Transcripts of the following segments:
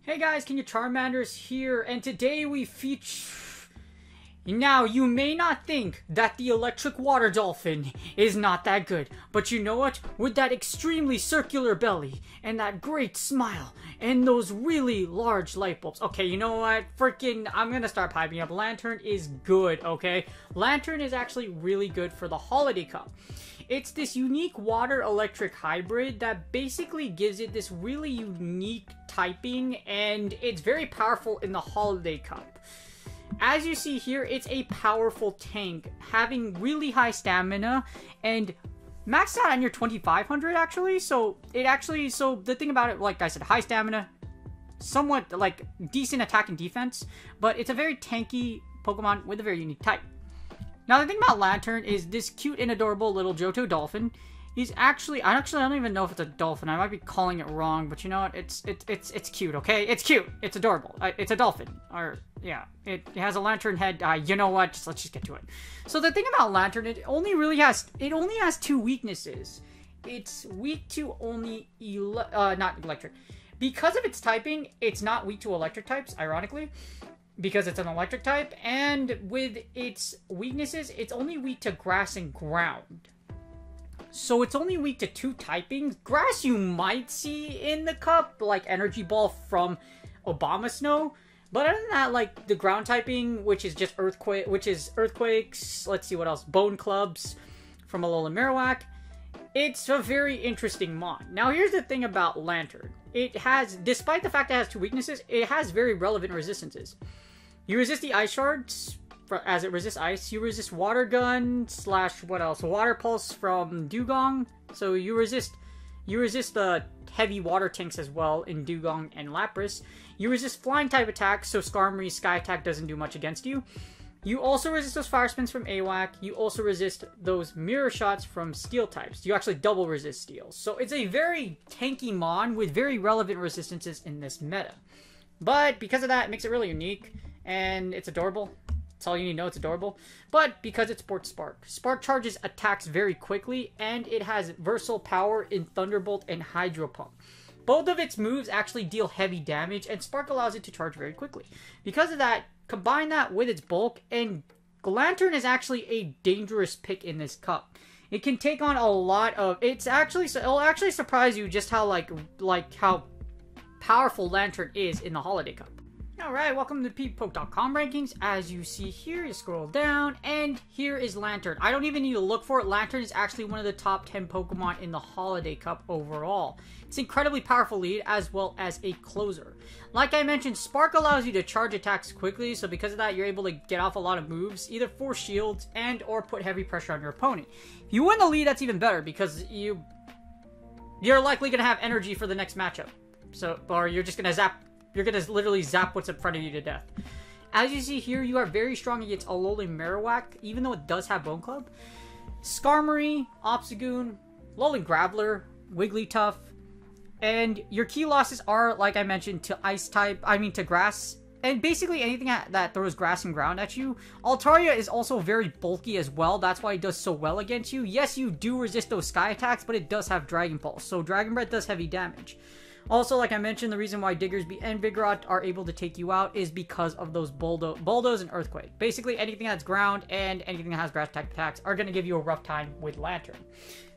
Hey guys, King of Charmander's here, and today we feature... Now, you may not think that the electric water dolphin is not that good, but you know what? With that extremely circular belly, and that great smile, and those really large light bulbs. Okay, you know what? I'm gonna start piping up. Lanturn is good, okay? Lanturn is actually really good for the Holiday Cup. It's this unique water-electric hybrid that basically gives it this really unique typing, and it's very powerful in the Holiday Cup. As you see here, it's a powerful tank, having really high stamina, and maxed out on your 2500 actually, so the thing about it, like I said, high stamina, somewhat, like, decent attack and defense, but it's a very tanky Pokemon with a very unique type. Now, the thing about Lanturn is this cute and adorable little Johto dolphin. He's actually, I don't even know if it's a dolphin. I might be calling it wrong, but you know what? It's cute, okay? It's cute. It's adorable. It's a dolphin. Or, yeah. It has a Lanturn head. You know what? Let's just get to it. So the thing about Lanturn, it only has two weaknesses. It's weak to only, not electric. Because of its typing, it's not weak to electric types, ironically. Because it's an electric type, and with its weaknesses, it's only weak to grass and ground. So it's only weak to two typings. Grass you might see in the cup, like Energy Ball from Obama Snow. But other than that, like the ground typing, which is just earthquakes, let's see what else, Bone Clubs from Alolan Marowak. It's a very interesting mon. Now here's the thing about Lanturn. It has, despite the fact that it has two weaknesses, it has very relevant resistances. You resist the Ice Shards, as it resists ice. You resist Water Gun / what else? Water Pulse from Dugong. So you resist the heavy water tanks as well in Dugong and Lapras. You resist Flying type attacks, so Skarmory's Sky Attack doesn't do much against you. You also resist those Fire Spins from AWAC. You also resist those Mirror Shots from Steel types. You actually double resist Steel. So it's a very tanky mon with very relevant resistances in this meta. But because of that, it makes it really unique. And it's adorable. That's all you need to know, it's adorable. But because it sports Spark. Spark charges attacks very quickly, and it has versatile power in Thunderbolt and Hydro Pump. Both of its moves actually deal heavy damage, and Spark allows it to charge very quickly. Because of that, combine that with its bulk, and Lanturn is actually a dangerous pick in this cup. It can take on a lot of... it'll actually surprise you just how, how powerful Lanturn is in the Holiday Cup. Alright, welcome to PeepPoke.com rankings. As you see here, you scroll down, and here is Lanturn. I don't even need to look for it. Lanturn is actually one of the top 10 Pokemon in the Holiday Cup overall. It's an incredibly powerful lead, as well as a closer. Like I mentioned, Spark allows you to charge attacks quickly, so because of that, you're able to get off a lot of moves, either force shields and or put heavy pressure on your opponent. If you win the lead, that's even better, because you're likely going to have energy for the next matchup. So, or you're just going to zap... you're going to literally zap what's in front of you to death. As you see here, you are very strong against Alolan Marowak, even though it does have Bone Club. Skarmory, Obstagoon, Alolan Graveler, Wigglytuff, and your key losses are, like I mentioned, to grass, and basically anything that throws grass and ground at you. Altaria is also very bulky as well, that's why it does so well against you. Yes, you do resist those Sky attacks, but it does have Dragon Pulse, so Dragon Breath does heavy damage. Also, like I mentioned, the reason why Diggersby and Vigoroth are able to take you out is because of those Bulldoze and Earthquake. Basically, anything that's ground and anything that has grass type attacks are going to give you a rough time with Lanturn.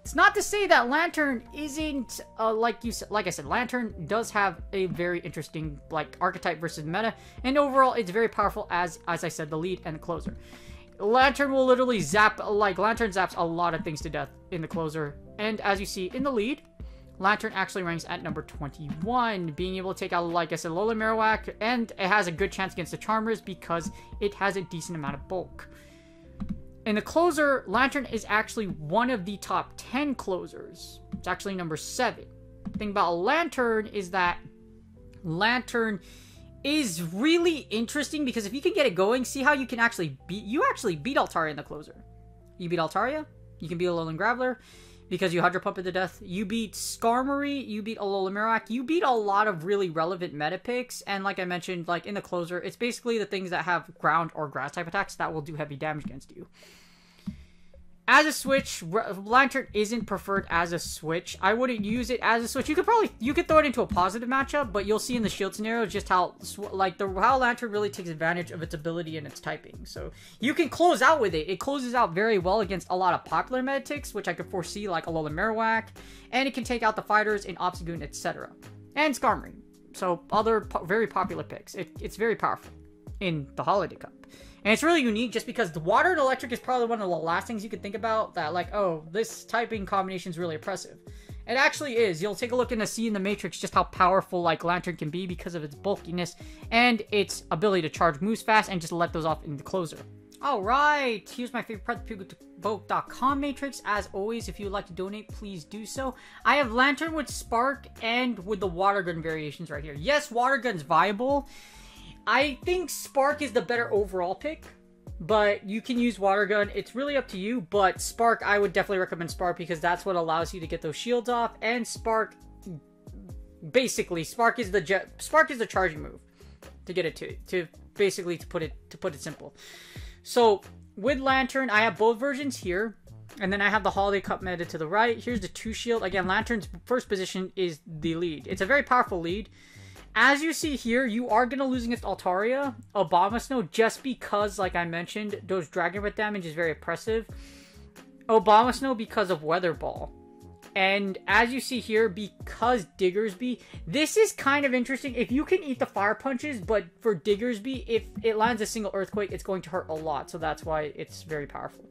It's not to say that Lanturn isn't, like I said, Lanturn does have a very interesting, archetype versus meta, and overall, it's very powerful as I said, the lead and the closer. Lanturn will literally Lanturn zaps a lot of things to death in the closer, and as you see in the lead, Lanturn actually ranks at number 21, being able to take out, like I said, Alolan Marowak, and it has a good chance against the Charmers because it has a decent amount of bulk. In the closer, Lanturn is actually one of the top 10 closers, It's actually number 7. The thing about Lanturn is that Lanturn is really interesting because if you can get it going, see how you can actually beat Altaria in the closer. You beat Altaria, you can beat Alolan Graveler because you Hydro Pump it to death. You beat Skarmory, you beat Alolan Marowak, you beat a lot of really relevant meta picks, and like I mentioned, like in the closer, it's basically the things that have ground or grass type attacks that will do heavy damage against you. As a switch, Lanturn isn't preferred as a switch. I wouldn't use it as a switch. You could throw it into a positive matchup, but you'll see in the shield scenario just how Lanturn really takes advantage of its ability and its typing. So you can close out with it. It closes out very well against a lot of popular meta-ticks, which I could foresee like Alolan Marowak, and it can take out the fighters in Obstagoon, etc. And Skarmory. So other very popular picks. It's very powerful in the Holiday Cup. And it's really unique just because the water and electric is probably one of the last things you could think about that like, oh, this typing combination is really oppressive. It actually is. You'll take a look and see in the Matrix just how powerful like Lanturn can be because of its bulkiness and its ability to charge moves fast and just let those off in the closer. Alright, here's my favorite part of the PugoToVote.com Matrix. As always, if you would like to donate, please do so. I have Lanturn with Spark and with the Water Gun variations right here. Yes, Water Gun's viable. I think Spark is the better overall pick, but you can use Water Gun. It's really up to you, but Spark, I would definitely recommend Spark because that's what allows you to get those shields off, and Spark, basically, Spark is the charging move to get it to put it simple. So, with Lanturn, I have both versions here, and then I have the Holiday Cup meta to the right. Here's the 2 shield. Again, Lanturn's first position is the lead. It's a very powerful lead. As you see here, you are going to lose against Altaria, Abomasnow, just because, like I mentioned, those Dragon Breath damage is very oppressive. Abomasnow because of Weather Ball. And as you see here, because Diggersby, this is kind of interesting. If you can eat the Fire Punches, but for Diggersby, if it lands a single Earthquake, it's going to hurt a lot. So that's why it's very powerful.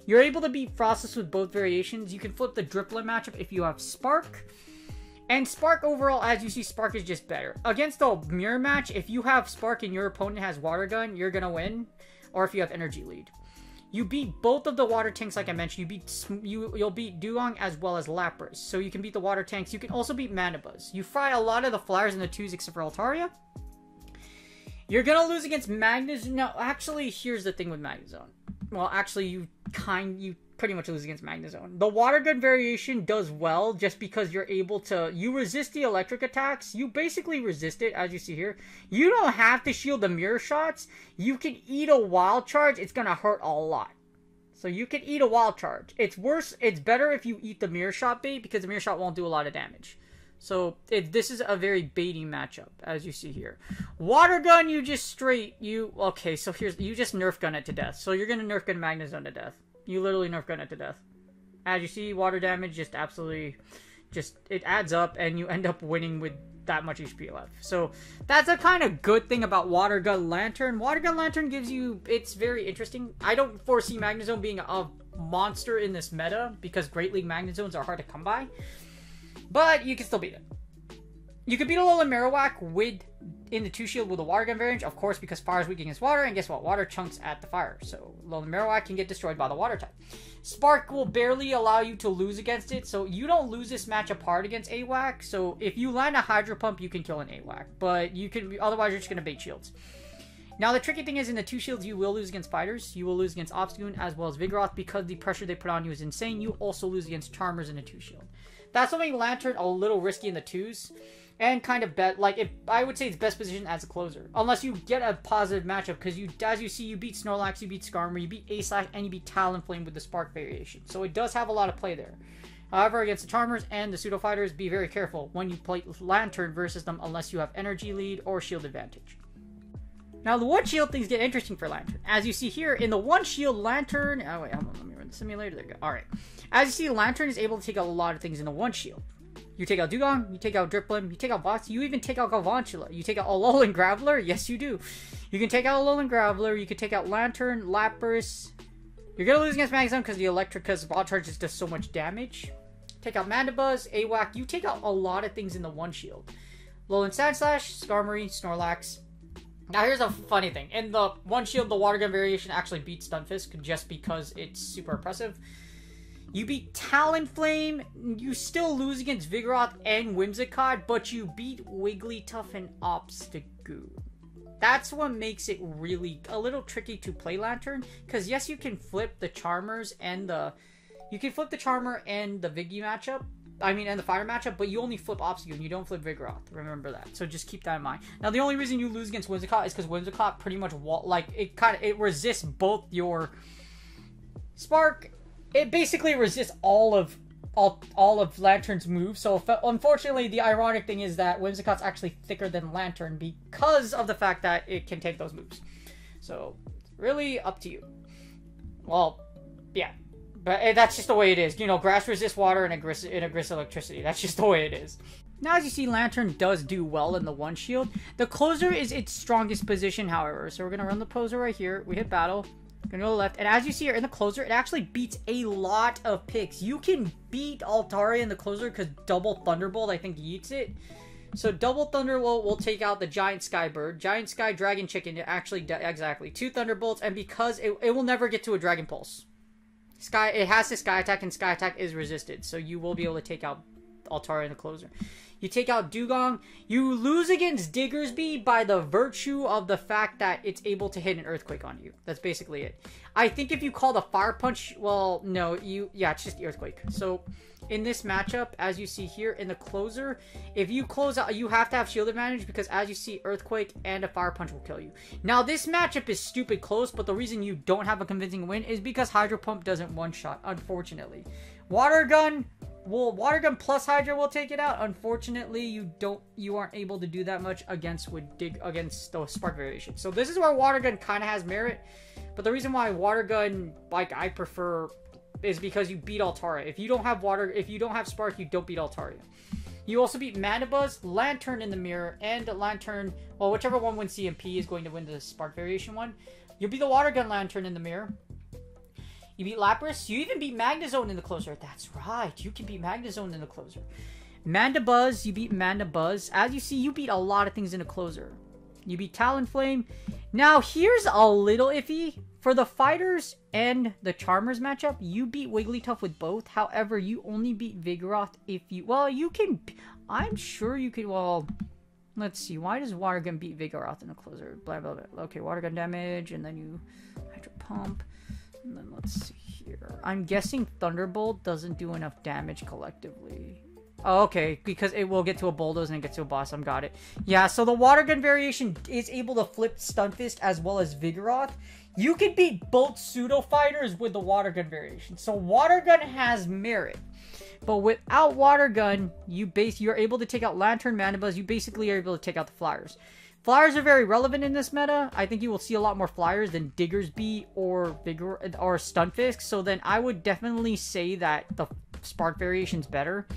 You're able to beat Frostless with both variations. You can flip the Driplet matchup if you have Spark. And Spark overall, as you see, Spark is just better. Against the mirror match, if you have Spark and your opponent has Water Gun, you're going to win. Or if you have Energy Lead. You beat both of the water tanks, like I mentioned. You'll beat Dugong as well as Lapras. So you can beat the water tanks. You can also beat Manabuzz. You fry a lot of the flyers in the 2s except for Altaria. You're going to lose against Magnezone. No, actually, here's the thing with Magnezone. Well, actually, you pretty much lose against Magnezone. The Water Gun variation does well just because you're able to... You resist the electric attacks. You basically resist it, as you see here. You don't have to shield the mirror shots. You can eat a Wild Charge. It's going to hurt a lot. So you can eat a Wild Charge. It's worse. It's better if you eat the mirror shot bait because the mirror shot won't do a lot of damage. So this is a very baiting matchup, as you see here. Water Gun, you just straight... Okay, so you just Nerf Gun it to death. So you're going to Nerf Gun Magnezone to death. You literally Nerf Gun it to death. As you see, water damage just absolutely... it adds up, and you end up winning with that much HP left. So, that's a kind of good thing about Water Gun Lanturn. Water Gun Lanturn gives you... It's very interesting. I don't foresee Magnezone being a monster in this meta, because Great League Magnezones are hard to come by. But, you can still beat it. You can beat Alolan Marowak in the 2 shield with a Water Gun variant, of course, because fire is weak against water, and guess what? Water chunks at the fire. So, Alolan Marowak can get destroyed by the water type. Spark will barely allow you to lose against it, so you don't lose this match apart against AWAC. So, if you land a Hydro Pump, you can kill an AWAC, but you can, otherwise you're just going to bait shields. Now, the tricky thing is, in the 2 shields, you will lose against fighters. You will lose against Obstagoon as well as Vigoroth because the pressure they put on you is insane. You also lose against Charmers in a 2 shield. That's what makes Lanturn a little risky in the 2s. And kind of I would say it's best positioned as a closer. Unless you get a positive matchup, because as you see, you beat Snorlax, you beat Skarmory, you beat Aslash, and you beat Talonflame with the Spark variation. So it does have a lot of play there. However, against the Charmers and the Pseudo Fighters, be very careful when you play Lanturn versus them unless you have Energy Lead or Shield Advantage. Now, the 1 shield things get interesting for Lanturn. As you see here, in the 1 shield, Lanturn... Oh, wait, hold on, let me run the simulator. There we go. Alright. As you see, Lanturn is able to take out a lot of things in the 1 shield. You take out Dugong, you take out Driplim, you take out Box, you even take out Galvantula. You take out Alolan Graveler, yes you do. You can take out Alolan Graveler, you can take out Lanturn, Lapras. You're gonna lose against Magnezone because the Electric, because Wild Charge just does so much damage. Take out Mandibuzz, AWAC, you take out a lot of things in the 1 shield. Alolan Sandslash, Skarmory, Snorlax. Now here's a funny thing. In the 1 shield, the Water Gun variation actually beats Stunfisk just because it's super oppressive. You beat Talonflame. You still lose against Vigoroth and Whimsicott, but you beat Wigglytuff and Obstagoon. That's what makes it really a little tricky to play Lanturn, because yes, you can flip the Charmers and the Charmer and the Viggy matchup. I mean, and the Fire matchup, but you only flip Obstagoon. You don't flip Vigoroth. Remember that. So just keep that in mind. Now, the only reason you lose against Whimsicott is because Whimsicott pretty much it resists both your Spark. It basically resists all of Lanturn's moves. So unfortunately, the ironic thing is that Whimsicott's actually thicker than Lanturn because of the fact that it can take those moves. So it's really up to you. Well, yeah. But that's just the way it is. You know, grass resists water and it resists electricity. That's just the way it is. Now, as you see, Lanturn does do well in the one shield. The closer is its strongest position, however. So we're going to run the closer right here. We hit battle. Going to go left. And as you see here in the closer, it actually beats a lot of picks. You can beat Altaria in the closer because double Thunderbolt, I think, yeets it. So double Thunderbolt will take out the Giant Sky Bird. Giant Sky Dragon Chicken, actually, exactly. 2 Thunderbolts. And because it will never get to a Dragon Pulse. It has the Sky Attack, and Sky Attack is resisted, so you will be able to take out Altaria in the closer. You take out Dugong. You lose against Diggersby by the virtue of the fact that it's able to hit an Earthquake on you. That's basically it. I think if you call the Fire Punch, well, no, it's just the Earthquake. So in this matchup, as you see here in the closer, if you close out, you have to have shield advantage because as you see, Earthquake and a Fire Punch will kill you. Now, this matchup is stupid close, but the reason you don't have a convincing win is because Hydro Pump doesn't one-shot, unfortunately. Water Gun plus Hydra will take it out. Unfortunately, you aren't able to do that much against the Spark variation. So this is where Water Gun kind of has merit, but the reason why Water Gun, like, I prefer is because you beat Altaria. If you don't have Spark, you don't beat Altaria. You also beat Mandibuzz, Lanturn in the mirror, and Lanturn, well, whichever one wins CMP is going to win the Spark variation one. You beat the Water Gun Lanturn in the mirror. You beat Lapras. You even beat Magnezone in the closer. That's right. You can beat Magnezone in the closer. Mandibuzz. You beat Mandibuzz. As you see, you beat a lot of things in the closer. You beat Talonflame. Now, here's a little iffy. For the Fighters and the Charmers matchup, you beat Wigglytuff with both. However, you only beat Vigoroth if you... Well, you can... I'm sure you could... Well, let's see. Why does Water Gun beat Vigoroth in the closer? Blah, blah, blah. Okay, Water Gun damage, and then you... Hydro Pump. And then let's see here. I'm guessing Thunderbolt doesn't do enough damage collectively. Oh, okay, because it will get to a Bulldoze and it gets to a boss. I got it. Yeah, so the Water Gun variation is able to flip Stunfisk as well as Vigoroth. You can beat both Pseudo Fighters with the Water Gun variation. So Water Gun has merit. But without Water Gun, you're able to take out Lanturn, Mandibuzz. You basically are able to take out the Flyers. Flyers are very relevant in this meta. I think you will see a lot more Flyers than Diggersby or Stunfisk. So then I would definitely say that the Spark variation is better.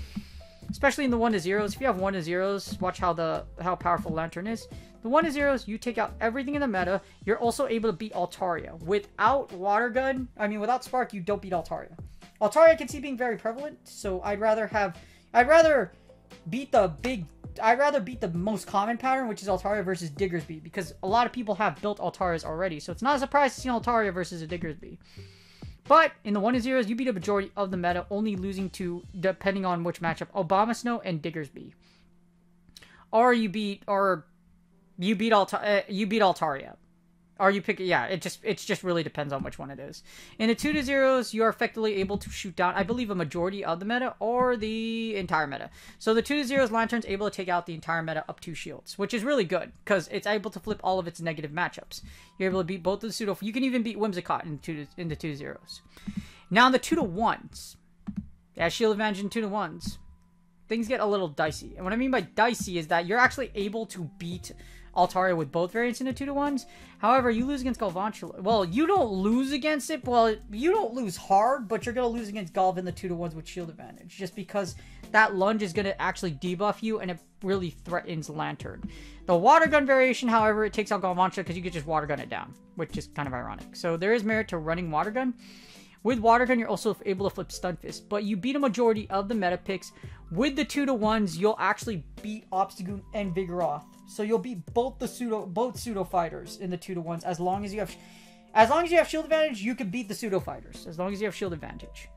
Especially in the 1-0s. If you have 1-0s, watch how powerful Lanturn is. The 1-0s, you take out everything in the meta. You're also able to beat Altaria. Without without Spark, you don't beat Altaria. Altaria I can see being very prevalent, so I'd rather beat the most common pattern, which is Altaria versus Diggersby, because a lot of people have built Altarias already, so it's not a surprise to see Altaria versus a Diggersby. But in the 1-0s, you beat a majority of the meta, only losing to, depending on which matchup, Abomasnow and Diggersby. Or you beat Altaria. Or you pick, yeah, it just really depends on which one it is. In the 2-0s, you are effectively able to shoot down, I believe, a majority of the meta or the entire meta. So the 2-0s, Lanturn's able to take out the entire meta up 2 shields, which is really good because it's able to flip all of its negative matchups. You're able to beat both of the pseudo. You can even beat Whimsicott in the 2-0s. Now in the 2-1s, yeah, shield advantage in 2-1s, things get a little dicey. And what I mean by dicey is that you're actually able to beat Altaria with both variants in the 2-1s. However, you lose against Galvantula. Well, you don't lose against it. Well, you don't lose hard, but you're going to lose against Galv in the 2-1s with shield advantage. Just because that lunge is going to actually debuff you, and it really threatens Lanturn. The Water Gun variation, however, it takes out Galvantula because you could just Water Gun it down, which is kind of ironic. So there is merit to running Water Gun. With Water Gun, you're also able to flip Stunfisk, but you beat a majority of the meta picks. With the 2-1s, you'll actually beat Obstagoon and Vigoroth. So you'll beat both pseudo fighters in the 2-1s as long as you have shield advantage. You can beat the pseudo fighters as long as you have shield advantage.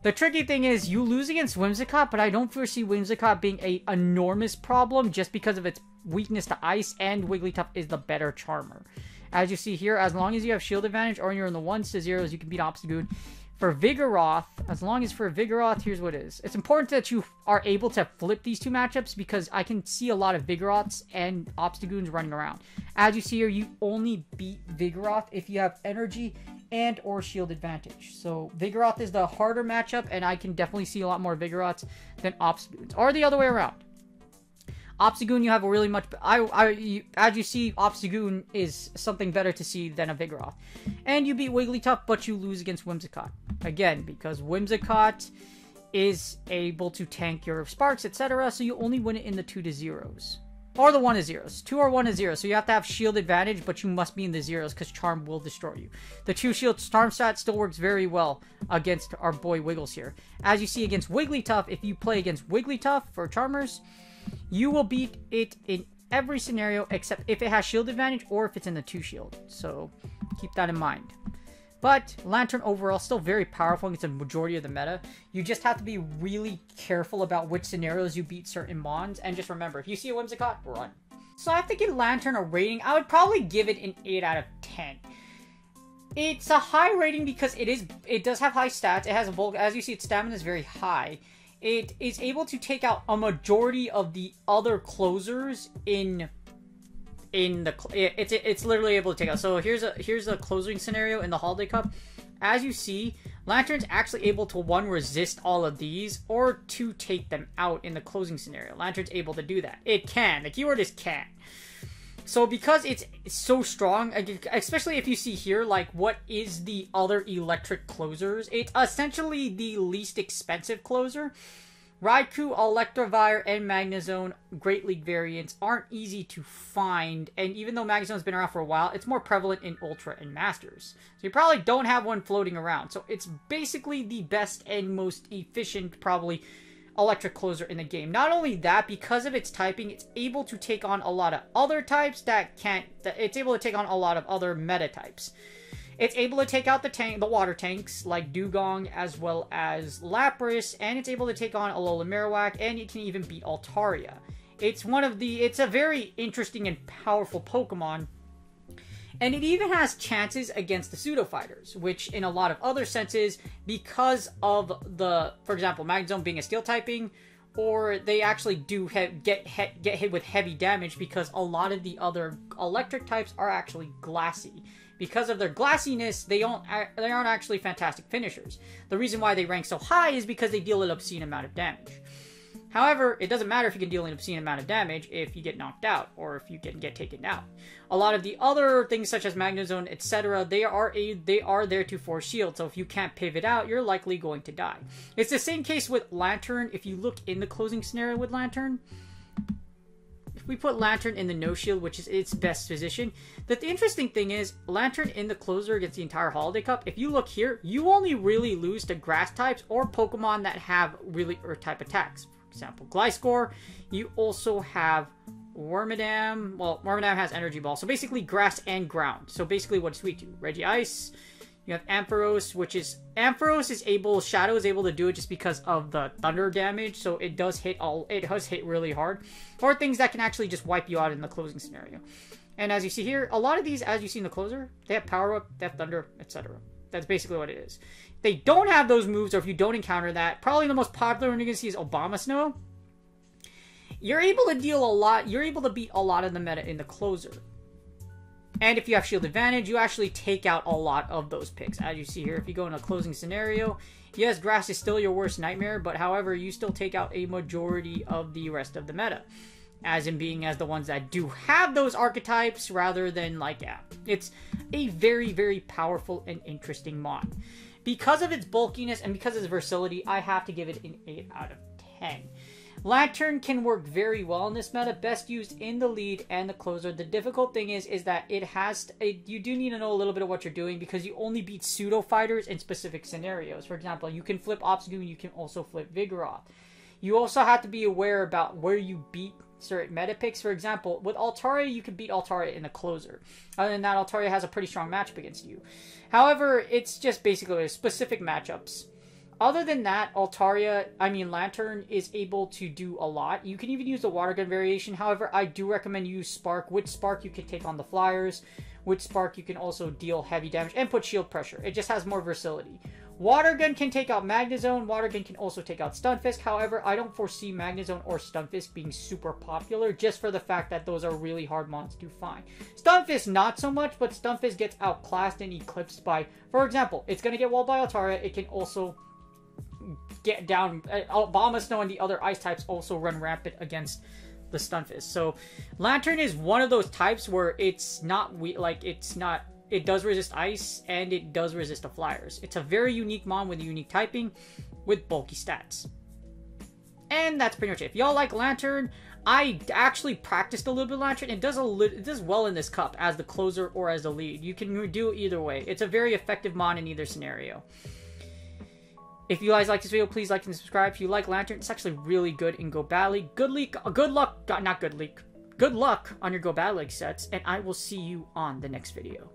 The tricky thing is you lose against Whimsicott, but I don't foresee Whimsicott being an enormous problem just because of its weakness to ice, and Wigglytuff is the better Charmer. As you see here, as long as you have shield advantage or you're in the 1s to 0s, you can beat Obstagoon. For Vigoroth, as long as for Vigoroth, here's what it is. It's important that you are able to flip these two matchups because I can see a lot of Vigoroths and Obstagoons running around. As you see here, you only beat Vigoroth if you have energy and or shield advantage. So Vigoroth is the harder matchup, and I can definitely see a lot more Vigoroths than Obstagoons, or the other way around. Obstagoon, you have a really much... as you see, Obstagoon is something better to see than a Vigoroth. And you beat Wigglytuff, but you lose against Whimsicott. Again, because Whimsicott is able to tank your Sparks, etc. So you only win it in the 2 to 0s. Or the 1 to 0s. 2 or 1 to 0. So you have to have shield advantage, but you must be in the 0s because Charm will destroy you. The 2 shield Charm stat still works very well against our boy Wiggles here. As you see against Wigglytuff, if you play against Wigglytuff for Charmers, you will beat it in every scenario except if it has shield advantage or if it's in the 2 shield. So keep that in mind. But Lanturn overall still very powerful against the majority of the meta. You just have to be really careful about which scenarios you beat certain mons. And just remember, if you see a Whimsicott, run. So I have to give Lanturn a rating. I would probably give it an 8 out of 10. It's a high rating because it does have high stats. It has a bulk. As you see, its stamina is very high. It is able to take out a majority of the other closers it's literally able to take out. So here's a closing scenario in the Holiday Cup. As you see, Lanturn's actually able to 1, resist all of these, or 2, take them out in the closing scenario. Lanturn's able to do that. It can. The keyword is can. So because it's so strong, especially if you see here, like, what is the other electric closers? It's essentially the least expensive closer. Raikou, Electivire, and Magnezone Great League variants aren't easy to find, and even though Magnezone's been around for a while, it's more prevalent in Ultra and Masters. So you probably don't have one floating around. So it's basically the best and most efficient, probably, electric closer in the game. Not only that, because of its typing, it's able to take on a lot of other types it's able to take on a lot of other meta types. It's able to take out the water tanks like Dugong as well as Lapras, and it's able to take on Alola Marowak, and it can even beat Altaria. It's a very interesting and powerful Pokemon, and it even has chances against the pseudo fighters, which in a lot of other senses, because of for example, Magnezone being a steel typing, or they actually do get hit with heavy damage because a lot of the other electric types are actually glassy. Because of their glassiness, they aren't actually fantastic finishers. The reason why they rank so high is because they deal an obscene amount of damage. However, it doesn't matter if you can deal an obscene amount of damage if you get knocked out or if you get taken out. A lot of the other things such as Magnezone, etc., they are there to force shield, so if you can't pivot out, you're likely going to die. It's the same case with Lanturn. If you look in the closing scenario with Lanturn, if we put Lanturn in the no shield, which is its best position, the interesting thing is Lanturn in the closer against the entire Holiday Cup, if you look here, you only really lose to grass types or Pokemon that have really earth type attacks. For example, Gliscor. You also have Wormadam. Well, Wormadam has Energy Ball, so basically grass and ground. So basically what it's weak to. Regice. You have Ampharos, which is... Ampharos is able... Shadow is able to do it just because of the thunder damage, so it does hit really hard. Or things that can actually just wipe you out in the closing scenario. And as you see here, a lot of these, as you see in the closer, they have Power Up, they have Thunder, etc. That's basically what it is. They don't have those moves, or if you don't encounter that, probably the most popular one you're going to see is Obama Snow. You're able to deal a lot... You're able to beat a lot of the meta in the closer. And if you have shield advantage, you actually take out a lot of those picks. As you see here, if you go in a closing scenario, yes, grass is still your worst nightmare, but however, you still take out a majority of the rest of the meta. As in being as the ones that do have those archetypes rather than like, yeah. It's a very, very powerful and interesting mod. Because of its bulkiness and because of its versatility, I have to give it an 8 out of 10. Lanturn can work very well in this meta, best used in the lead and the closer. The difficult thing is that you do need to know a little bit of what you're doing because you only beat pseudo fighters in specific scenarios. For example, you can flip Obstagoon, you can also flip Vigoroth. You also have to be aware about where you beat certain meta picks. For example, with Altaria, you can beat Altaria in the closer. Other than that, Altaria has a pretty strong matchup against you. However, it's just basically specific matchups. Other than that, Lanturn is able to do a lot. You can even use the water gun variation. However, I do recommend you use Spark. With Spark, you can take on the flyers. With Spark, you can also deal heavy damage and put shield pressure. It just has more versatility. Water gun can take out Magnezone. Water gun can also take out Stunfisk. However, I don't foresee Magnezone or Stunfisk being super popular just for the fact that those are really hard mons to find. Stunfisk, not so much, but Stunfisk gets outclassed and eclipsed by, for example, it's going to get walled by Altaria. It can also get down. Abomasnow and the other ice types also run rampant against the Stunfisk. So Lanturn is one of those types where it's not it does resist ice and it does resist the flyers. It's a very unique mon with a unique typing with bulky stats. And that's pretty much it. If y'all like Lanturn, I actually practiced a little bit of Lanturn. It does well in this cup as the closer or as the lead. You can do it either way. It's a very effective mon in either scenario. If you guys like this video, please like and subscribe. If you like Lanturn, it's actually really good in Go Bad League. Good luck on your Go Bad League sets, and I will see you on the next video.